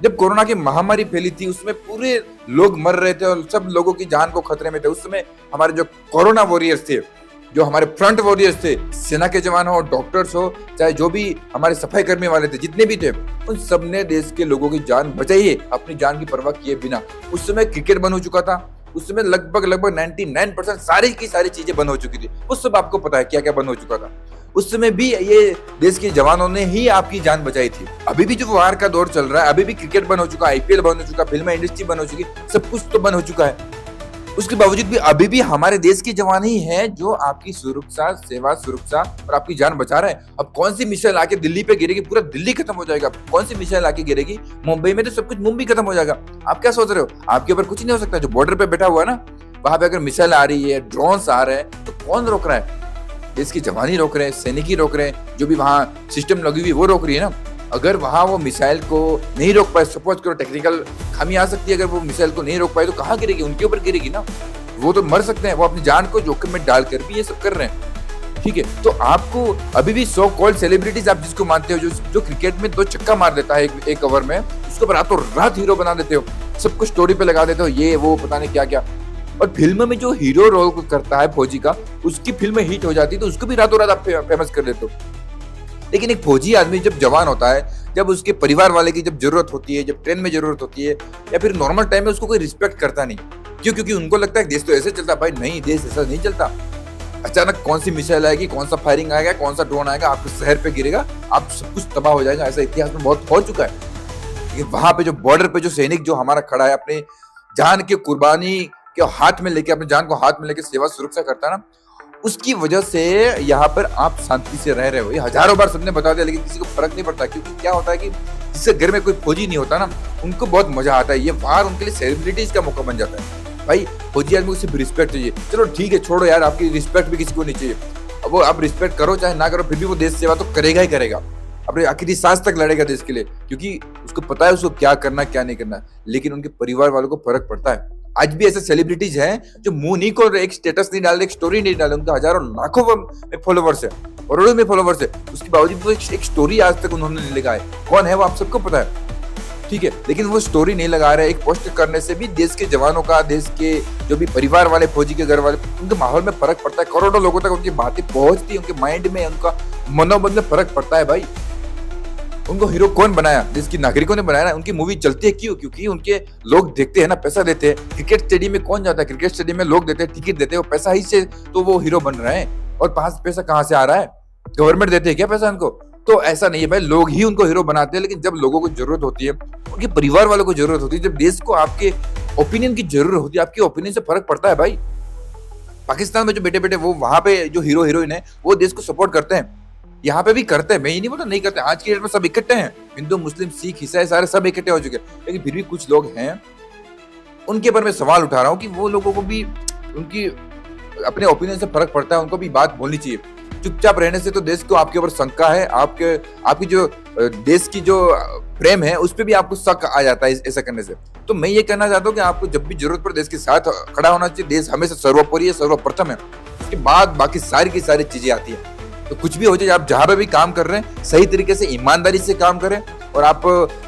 जब कोरोना की महामारी फैली थी उसमें पूरे लोग मर रहे थे और सब लोगों की जान को खतरे में थे। उस समय हमारे जो कोरोना वॉरियर्स थे, जो हमारे फ्रंट वॉरियर्स थे, सेना के जवान हो, डॉक्टर्स हो, चाहे जो भी हमारे सफाई कर्मी वाले थे, जितने भी थे, उन सब ने देश के लोगों की जान बचाई है अपनी जान की परवाह किए बिना। उस समय क्रिकेट बंद हो चुका था, उस समय लगभग लगभग 99% सारी की सारी चीजें बंद हो चुकी थी। उस सब आपको पता है क्या क्या बंद हो चुका था। उस समय भी ये देश के जवानों ने ही आपकी जान बचाई थी। अभी भी जो वार का दौर चल रहा है, अभी भी क्रिकेट बंद हो चुका है, आईपीएल बंद हो चुका है, फिल्म इंडस्ट्री बंद हो चुकी है, सब कुछ तो बंद हो चुका है। उसके बावजूद भी अभी भी हमारे देश के जवान ही हैं जो आपकी सुरक्षा, सेवा, सुरक्षा और आपकी जान बचा रहे हैं। अब कौन सी मिसाइल आके दिल्ली पे गिरेगी, पूरा दिल्ली खत्म हो जाएगा। कौन सी मिसाइल आके गिरेगी मुंबई में, तो सब कुछ मुंबई खत्म हो जाएगा। आप क्या सोच रहे हो, आपके ऊपर कुछ नहीं हो सकता। जो बॉर्डर पे बैठा हुआ है ना, वहां पे अगर मिसाइल आ रही है, ड्रोन्स आ रहे हैं, तो कौन रोक रहा है? देश के जवान ही रोक रहे हैं, सैनिक ही रोक रहे हैं, जो भी वहां सिस्टम लगी हुई वो रोक रही है ना। अगर वहां वो मिसाइल को नहीं रोक पाए, सपोज करो टेक्निकल खामी आ सकती है, अगर वो मिसाइल को नहीं रोक पाए तो कहाँ गिरेगी? उनके ऊपर गिरेगी ना। वो तो मर सकते हैं, वो अपनी जान को जोखिम में डालकर भी ये सब कर रहे हैं। ठीक है, तो आपको अभी भी सो कॉल्ड सेलिब्रिटीज आप जिसको मानते हो, जो क्रिकेट में 2 छक्का मार देता है एक ओवर में, उसको रातों रात हीरो बना देते हो, सब कुछ स्टोरी पे लगा देते हो, ये वो पता नहीं क्या क्या। और फिल्म में जो हीरो रोल करता है फौजी का, उसकी फिल्म हिट हो जाती है तो उसको भी रातों रात आप फेमस कर देते हो। लेकिन एक फौजी आदमी जब जवान होता है, जब उसके परिवार वाले की जब जरूरत होती है, जब ट्रेन में जरूरत होती है या फिर नॉर्मल टाइम में, उसको कोई रिस्पेक्ट करता नहीं। क्यों? क्योंकि उनको लगता है देश तो ऐसे चलता। भाई नहीं, देश ऐसा नहीं चलता। अचानक कौन सी मिसाइल आएगी, कौन सा फायरिंग आएगा, कौन सा ड्रोन आएगा, आपके शहर पे गिरेगा, आप सब कुछ तबाह हो जाएगा। ऐसा इतिहास में बहुत हो चुका है। लेकिन वहां पे जो बॉर्डर पे जो सैनिक जो हमारा खड़ा है, अपने जान की कुर्बानी के हाथ में लेके, अपनी जान को हाथ में लेके सेवा सुरक्षा करता है ना, उसकी वजह से यहाँ पर आप शांति से रह रहे हो। ये हजारों बार सबने बता दिया, लेकिन किसी को फर्क नहीं पड़ता। क्योंकि क्या होता है कि जिसके घर में कोई फौजी नहीं होता ना, उनको बहुत मजा आता है। ये वार उनके लिए सेलिब्रिटीज का मौका बन जाता है। भाई फौजी आदमी को सिर्फ रिस्पेक्ट चाहिए। चलो ठीक है, छोड़ो यार, आपकी रिस्पेक्ट भी किसी को नहीं चाहिए। अब वो आप रिस्पेक्ट करो चाहे ना करो, फिर भी वो देश सेवा तो करेगा ही करेगा। अपने आखिरी सांस तक लड़ेगा देश के लिए, क्योंकि उसको पता है उसको क्या करना क्या नहीं करना। लेकिन उनके परिवार वालों को फर्क पड़ता है। आज भी ऐसे सेलिब्रिटीज हैं जो मुंह नहीं खोल रहे, एक स्टेटस नहीं डाल रहे, एक स्टोरी नहीं डाल रहे, उनका हजारों लाखों में फॉलोवर्स है, करोड़ों में फॉलोवर्स है। उसके बावजूद वो एक स्टोरी आज तक उन्होंने नहीं लगाया। कौन है वो आप सबको पता है, ठीक है। लेकिन वो स्टोरी नहीं लगा रहे। एक पोस्ट करने से भी देश के जवानों का, देश के जो भी परिवार वाले, फौजी के घर वाले, उनके माहौल में फर्क पड़ता है। करोड़ों लोगों तक उनकी बातें पहुंचती है, उनके माइंड में, उनका मनोबल में फर्क पड़ता है। भाई उनको हीरो कौन बनाया? देश की नागरिकों ने बनाया ना। उनकी मूवी चलती है क्यों? क्योंकि उनके लोग देखते हैं ना, पैसा देते हैं। क्रिकेट स्टेडियम में कौन जाता है? क्रिकेट स्टेडियम में लोग देते हैं, टिकट देते हैं, वो पैसा ही से तो वो हीरो बन रहे हैं। और पैसा कहाँ से आ रहा है? गवर्नमेंट देते हैं क्या पैसा उनको? तो ऐसा नहीं है भाई, लोग ही उनको हीरो बनाते हैं। लेकिन जब लोगों को जरूरत होती है, उनके परिवार वालों को जरूरत होती है, जब देश को आपके ओपिनियन की जरूरत होती है, आपके ओपिनियन से फर्क पड़ता है। भाई पाकिस्तान में जो बेटे बेटे वो वहां पे जो हीरो हीरोइन है, वो देश को सपोर्ट करते हैं। यहाँ पे भी करते हैं, मैं ये नहीं बोलता नहीं करते। आज की डेट में सब इकट्ठे हैं, हिंदू, मुस्लिम, सिख, ईसाई, सारे सब इकट्ठे हो चुके हैं। लेकिन फिर भी कुछ लोग हैं, उनके ऊपर मैं सवाल उठा रहा हूँ कि वो लोगों को भी उनकी अपने ओपिनियन से फर्क पड़ता है, उनको भी बात बोलनी चाहिए। चुपचाप रहने से तो देश को आपके ऊपर शंका है, आपकी जो देश की जो प्रेम है उस पर भी आपको शक आ जाता है ऐसा करने से। तो मैं ये कहना चाहता हूँ कि आपको जब भी जरूरत पड़े देश के साथ खड़ा होना चाहिए। देश हमेशा सर्वोपरि है, सर्वप्रथम है, उसके बाद बाकी सारी की सारी चीजें आती है। तो कुछ भी हो जाए, आप जहां पे भी काम कर रहे हैं सही तरीके से, ईमानदारी से काम करें। और आप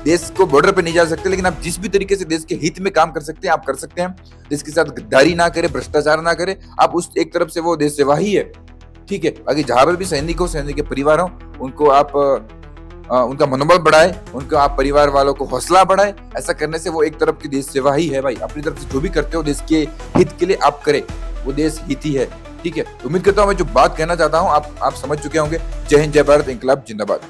देश को बॉर्डर पे नहीं जा सकते, लेकिन आप जिस भी तरीके से देश के हित में काम कर सकते हैं आप कर सकते हैं। देश के साथ गद्दारी ना करें, भ्रष्टाचार ना करें। आप उस एक तरफ से वो देश सेवा ही है, ठीक है। बाकी जहां पर भी सैनिक हो, सैनिक के परिवार हो, उनको आप उनका मनोबल बढ़ाए, उनको आप परिवार वालों को हौसला बढ़ाए। ऐसा करने से वो एक तरफ की देश सेवा ही है। भाई अपनी तरफ से जो भी करते हो देश के हित के लिए आप करें, वो देश हित ही है, ठीक है। उम्मीद करता हूँ मैं जो बात कहना चाहता हूँ आप समझ चुके होंगे। जय हिंद, जय भारत, इंकलाब जिंदाबाद।